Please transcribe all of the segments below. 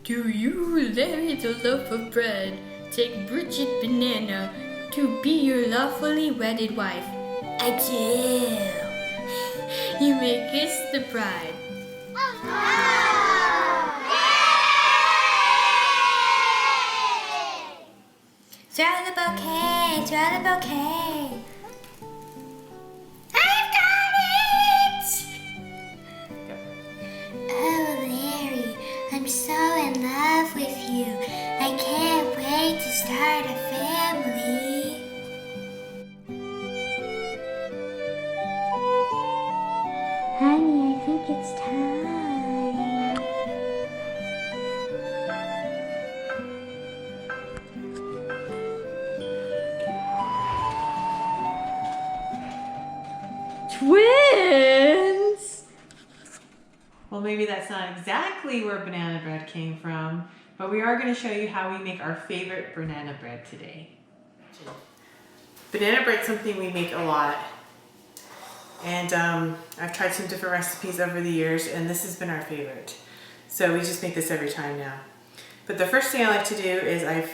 Do you, Larry the loaf of bread, take Bridget Banana to be your lawfully wedded wife? I do. You may kiss the bride. Throw the bouquet, throw the bouquet. I've got it! Oh, Larry, I'm so in love with you. I can't wait to start a family. Honey, I think it's time. Twins! Well, maybe that's not exactly where banana bread came from, but we are going to show you how we make our favorite banana bread today. Banana bread is something we make a lot, and I've tried some different recipes over the years, and this has been our favorite. So we just make this every time now. But the first thing I like to do is I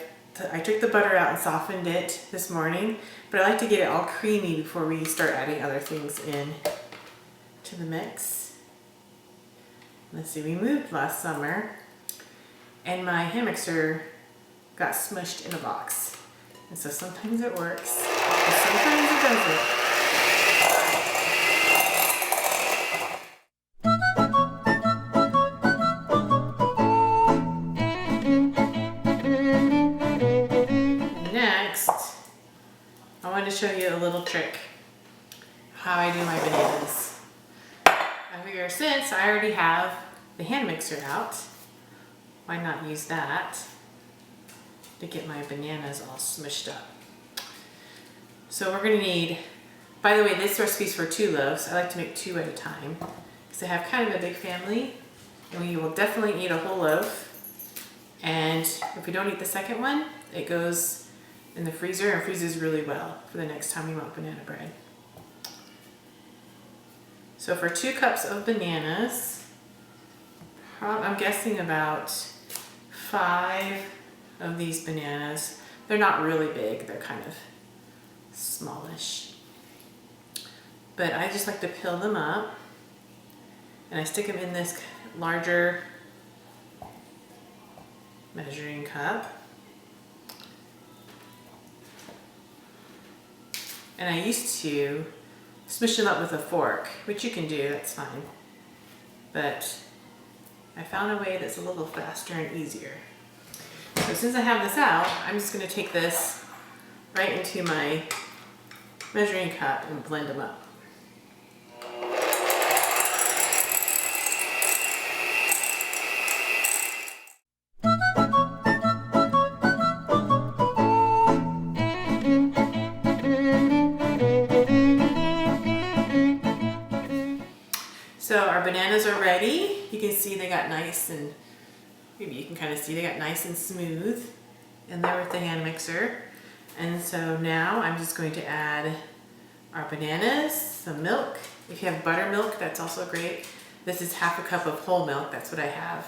took the butter out and softened it this morning, but I like to get it all creamy before we start adding other things in to the mix. Let's see, we moved last summer and my hand mixer got smushed in a box. And so sometimes it works, and sometimes it doesn't. I want to show you a little trick how I do my bananas. I figure since I already have the hand mixer out, why not use that to get my bananas all smushed up. So we're going to need, by the way, this recipe's for 2 loaves. I like to make 2 at a time because I have kind of a big family and we will definitely eat a whole loaf. And if we don't eat the second one, it goes in the freezer and freezes really well for the next time we want banana bread. So for 2 cups of bananas, I'm guessing about 5 of these bananas. They're not really big, they're kind of smallish. But I just like to peel them up and I stick them in this larger measuring cup. And I used to smush them up with a fork, which you can do, that's fine. But I found a way that's a little faster and easier. So since I have this out, I'm just going to take this right into my measuring cup and blend them up. So our bananas are ready. You can see they got nice and, maybe you can kind of see they got nice and smooth in there with the hand mixer. And so now I'm just going to add our bananas, some milk. If you have buttermilk, that's also great. This is half a cup of whole milk, that's what I have.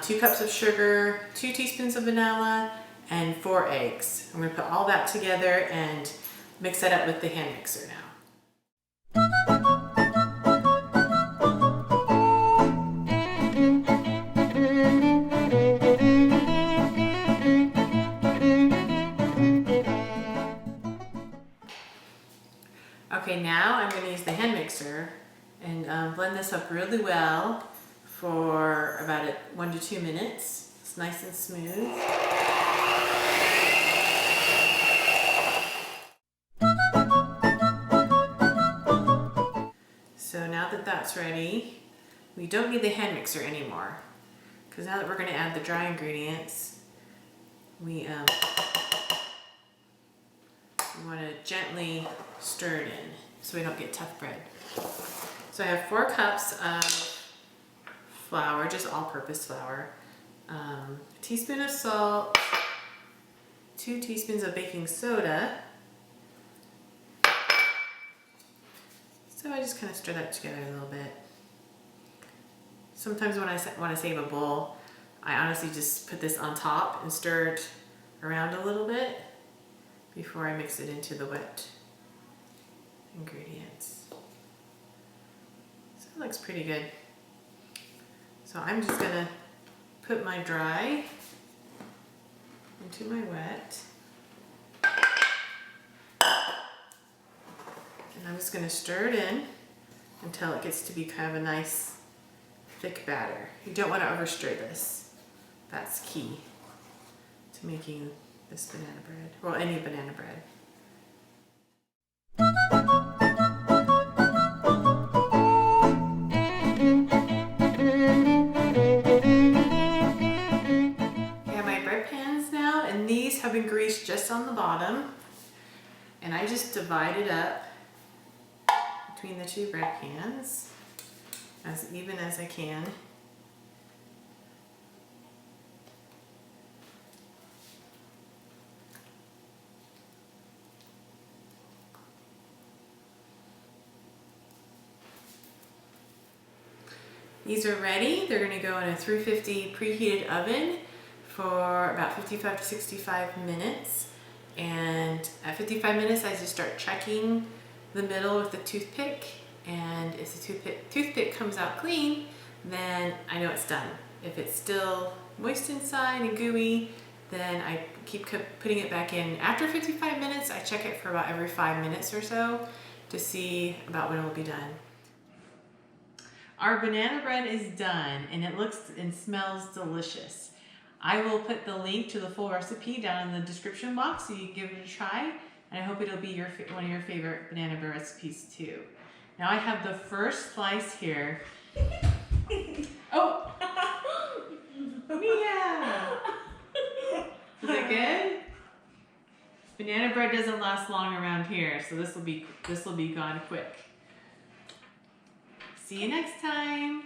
2 cups of sugar, 2 teaspoons of vanilla, and 4 eggs. I'm going to put all that together and mix that up with the hand mixer now. Okay, now I'm going to use the hand mixer and blend this up really well for about 1 to 2 minutes. It's nice and smooth. So now that that's ready, we don't need the hand mixer anymore because now that we're going to add the dry ingredients, we want to gently stir it in so we don't get tough bread. So I have 4 cups of flour, just all-purpose flour, a teaspoon of salt, 2 teaspoons of baking soda. So I just kind of stir that together a little bit. Sometimes when I want to save a bowl, I honestly just put this on top and stir it around a little bit before I mix it into the wet ingredients. So it looks pretty good. So I'm just gonna put my dry into my wet. And I'm just gonna stir it in until it gets to be kind of a nice thick batter. You don't want to overstir this. That's key to making this banana bread, well, any banana bread. I have my bread pans now, and these have been greased just on the bottom. And I just divide it up between the two bread pans as even as I can. These are ready. They're going to go in a 350 preheated oven for about 55 to 65 minutes. And at 55 minutes, I just start checking the middle with the toothpick. And if the toothpick comes out clean, then I know it's done. If it's still moist inside and gooey, then I keep putting it back in. After 55 minutes, I check it for about every 5 minutes or so to see about when it will be done. Our banana bread is done, and it looks and smells delicious. I will put the link to the full recipe down in the description box so you can give it a try, and I hope it'll be one of your favorite banana bread recipes too. Now I have the first slice here. Oh! Mia! Is it good? Banana bread doesn't last long around here, so this will be gone quick. See you next time.